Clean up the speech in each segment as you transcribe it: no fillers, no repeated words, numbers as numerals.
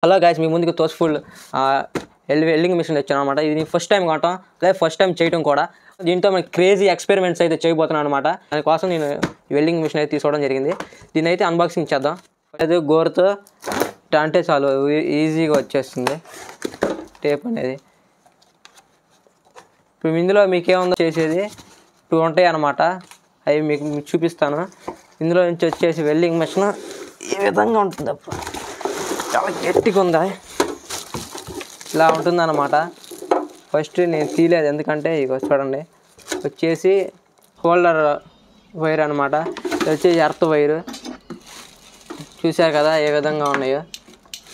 Hello guys, మీ ముందుకు తోస్ఫుల్ welding machine తెచ్చాను అనమాట. ఇది ఫస్ట్ టైం కొనటం లేదా ఫస్ట్ టైం చేయడం కూడా. దీంతో మనకి క్రేజీ ఎక్స్పెరిమెంట్స్ అయితే చేయబోతున్నాను అనమాట. దానికోసం నేను వెల్డింగ్ మిషన్ అయితే తీసుకోవడం జరిగింది. దీన్ని అయితే అన్బాక్సింగ్ చేద్దాం. అది గోరుతో అంటే చాలు ఈజీగా వచ్చేస్తుంది టేప్ అనేది. ఇప్పుడు ఇందులో మీకు ఏముందో చేసేది 2 ఉంటాయి అన్నమాట. అవి మీకు చూపిస్తాను. ఇందులో నుంచి వచ్చేసి వెల్డింగ్ మిషన్ ఈ విధంగా ఉంటుంది. చాలా గట్టిగా ఉందా, ఇలా ఉంటుంది అన్నమాట. ఫస్ట్ నేను తీయలేదు ఎందుకంటే ఇక చూడండి వచ్చేసి హోల్డర్ వైర్ అనమాట. ఇది వచ్చేసి ఎర్త్ వైరు చూశారు కదా ఏ విధంగా ఉన్నాయో.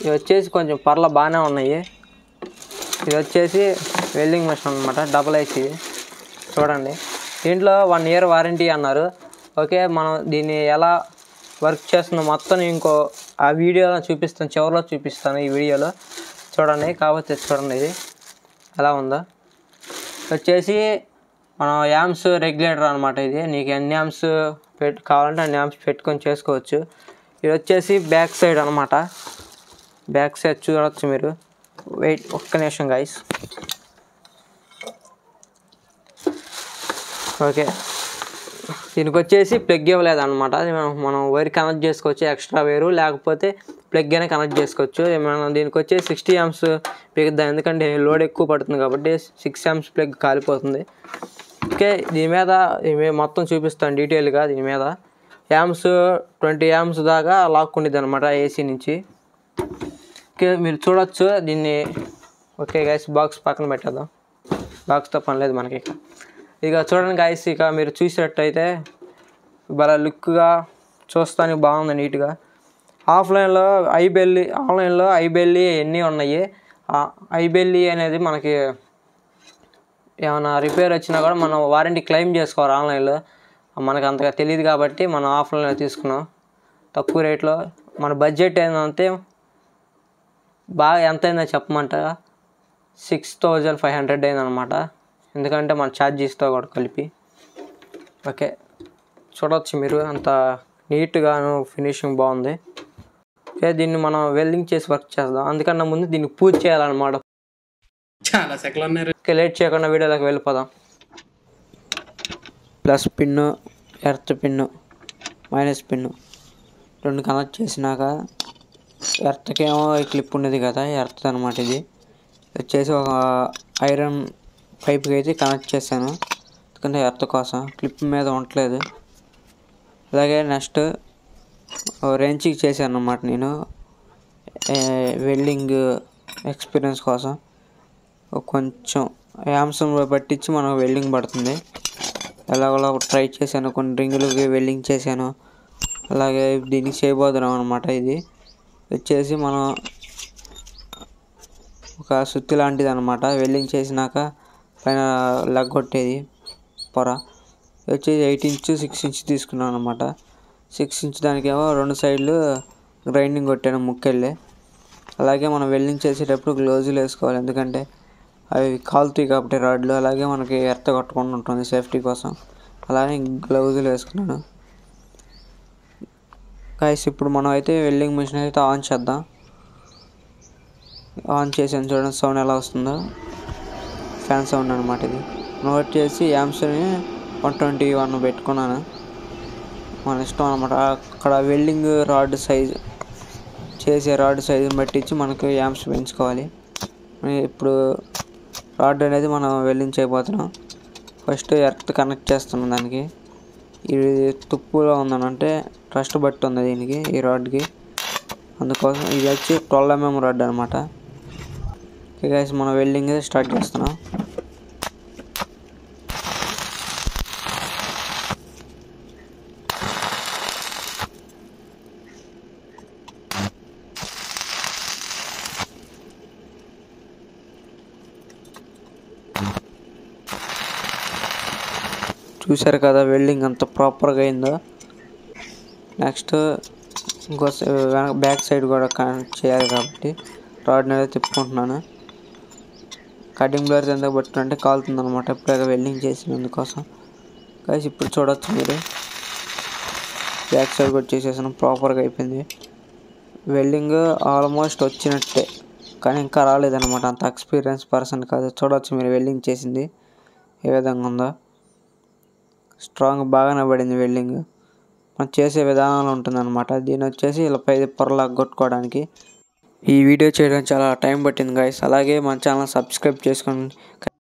ఇవి వచ్చేసి కొంచెం పర్ల బాగానే ఉన్నాయి. ఇది వచ్చేసి వెల్డింగ్ మిషన్ అనమాట, డబుల్ ఐసి చూడండి. దీంట్లో 1 year వారంటీ అన్నారు. ఓకే, మనం దీన్ని ఎలా వర్క్ చేస్తుందో మొత్తం ఇంకో ఆ వీడియోలో చూపిస్తాను, చివరిలో చూపిస్తాను ఈ వీడియోలో చూడండి. కాకపోతే చూడండి ఇది ఎలా ఉందో. వచ్చేసి మనం యాంప్స్ రెగ్యులేటర్ అనమాట. ఇది నీకు ఎన్ని యాంప్స్ కావాలంటే అన్ని యాంప్స్ పెట్టుకొని చేసుకోవచ్చు. ఇది వచ్చేసి బ్యాక్ సైడ్ అనమాట. బ్యాక్ సైడ్ చూడవచ్చు మీరు. వెయిట్ ఒక్క నిమిషం గైస్. ఓకే, దీనికి వచ్చేసి ప్లగ్ ఇవ్వలేదు అనమాట. మనం వైర్ కనెక్ట్ చేసుకోవచ్చు, ఎక్స్ట్రా వైరు లేకపోతే ప్లగ్ అయినా కనెక్ట్ చేసుకోవచ్చు. మనం దీనికి వచ్చి 60 amps పెరుగుద్దాం ఎందుకంటే లోడ్ ఎక్కువ పడుతుంది కాబట్టి 6 amps ప్లగ్ కాలిపోతుంది. ఓకే, దీని మీద మొత్తం చూపిస్తాను డీటెయిల్గా. దీని మీద యాంప్స్ 20 amps దాకా లాక్కుండిద్ది అనమాట ఏసీ నుంచి. ఓకే, మీరు చూడవచ్చు దీన్ని. ఓకే గైస్, బాక్స్ పక్కన పెట్టేద్దాం, బాక్స్తో పని లేదు మనకి. ఇక చూడండి గైస్, ఇక మీరు చూసినట్టయితే బాగా లుక్గా చూస్తానికి బాగుంది, నీట్గా. ఆన్లైన్లో ఐబెల్లి ఎన్ని ఉన్నాయి. ఐబెల్లి అనేది మనకి ఏమైనా రిపేర్ వచ్చినా కూడా మనం వారంటీ క్లెయిమ్ చేసుకోవాలి. ఆన్లైన్లో మనకు అంతగా తెలియదు కాబట్టి మనం ఆఫ్లైన్లో తీసుకున్నాం తక్కువ రేట్లో. మన బడ్జెట్ ఏంటంటే బాగా ఎంత అయిందో చెప్పమంటారా, 6500 అయిందనమాట. ఎందుకంటే మన ఛార్జీస్తో కూడా కలిపి. ఓకే, చూడవచ్చు మీరు అంత నీట్గాను ఫినిషింగ్ బాగుంది. ఓకే, దీన్ని మనం వెల్డింగ్ చేసి వర్క్ చేద్దాం. అందుకన్నా ముందు దీన్ని పూజ చేయాలన్నమాట. చాలా సెకలు ఉన్నారు. లేట్ చేయకుండా వీడియోలోకి వెళ్ళిపోదాం. Plus pin, earth pin, minus pin 2 connect చేసినాక ఎర్త్కేమో ఈ క్లిప్ ఉండేది కదా, ఎర్త్ అనమాట. ఇది వచ్చేసి ఒక ఐరన్ పైప్కి అయితే కనెక్ట్ చేశాను ఎందుకంటే ఎర్త్ కోసం, క్లిప్ మీద ఉండట్లేదు. అలాగే నెక్స్ట్ రెంచికి చేశాను అన్నమాట నేను వెల్డింగ్ ఎక్స్పీరియన్స్ కోసం. కొంచెం యాంప్సం పట్టించి మనకు వెల్డింగ్ పడుతుంది. ఎలాగోలా ట్రై చేశాను, కొన్ని రింగులకి వెల్డింగ్ చేశాను. అలాగే దీనికి చేయబోతున్నాం అనమాట. ఇది వచ్చేసి మనం ఒక సుత్తి లాంటిది అనమాట. వెల్డింగ్ చేసినాక పైన లగ్గొట్టేది పొర. వచ్చేసి 8 inch 6 inch తీసుకున్నాను అనమాట. 6 inch దానికేమో 2 సైడ్లు గ్రైండింగ్ కొట్టాను ముక్కెళ్ళి. అలాగే మనం వెల్డింగ్ చేసేటప్పుడు గ్లౌజులు వేసుకోవాలి ఎందుకంటే అవి కాలుతాయి కాబట్టి రాడ్లు. అలాగే మనకి ఎర్త కొట్టకుండా ఉంటుంది సేఫ్టీ కోసం. అలాగే గ్లౌజులు వేసుకున్నాను గైస్. ఇప్పుడు మనం అయితే వెల్డింగ్ మిషన్ అయితే ఆన్ చేద్దాం. ఆన్ చేసాను చూడండి సౌండ్ ఎలా వస్తుందో, ఫ్యాన్ సౌండ్ అనమాట. ఇది నోట్ చేసి యాంప్స్ని 121 పెట్టుకున్నాను. మన ఇష్టం అనమాట. అక్కడ వెల్డింగ్ రాడ్ సైజు చేసే రాడ్ సైజుని బట్టించి మనకు యాంప్స్ పెంచుకోవాలి. ఇప్పుడు రాడ్ అనేది మనం వెల్డింగ్ చేయబోతున్నాం. ఫస్ట్ ఎర్త్ కనెక్ట్ చేస్తున్నాం దానికి. ఇది తుప్పులో ఉందనంటే రస్ట్ బట్టి ఉంది దీనికి, ఈ రాడ్కి. అందుకోసం ఇది వచ్చి 12 mm రాడ్ అనమాట. ఓకే గైస్, మనం వెల్డింగ్ స్టార్ట్ చేస్తున్నాం. చూసారు కదా వెల్డింగ్ అంత ప్రాపర్గా అయిందో. నెక్స్ట్ ఇంకో బ్యాక్ సైడ్ కూడా కనెక్ట్ చేయాలి కాబట్టి రాడ్ అనేది తిప్పుకుంటున్నాను. కటింగ్ బ్లేడ్ ఎందుకు పట్టుకుంటే కాలుతుంది అనమాట ఎప్పుడైనా వెల్డింగ్ చేసినందుకోసం. గైస్ ఇప్పుడు చూడవచ్చు మీరు బ్యాక్ సైడ్ కూడా చేసేసాను, ప్రాపర్గా అయిపోయింది. వెల్డింగ్ ఆల్మోస్ట్ వచ్చినట్టే, కానీ ఇంకా రాలేదన్నమాట. అంత ఎక్స్పీరియన్స్ పర్సన్ కాదు. చూడవచ్చు మీరు వెల్డింగ్ చేసింది ఏ విధంగా ఉందో. స్ట్రాంగ్ బాగానే పడింది వెల్డింగ్. మనం చేసే విధానంలో ఉంటుందన్నమాట. దీని వచ్చేసి ఇలా పై పొరలా కొట్టుకోవడానికి. ఈ వీడియో చేయడానికి చాలా టైం పట్టింది గైస్. అలాగే మన ఛానల్ సబ్స్క్రైబ్ చేసుకోండి.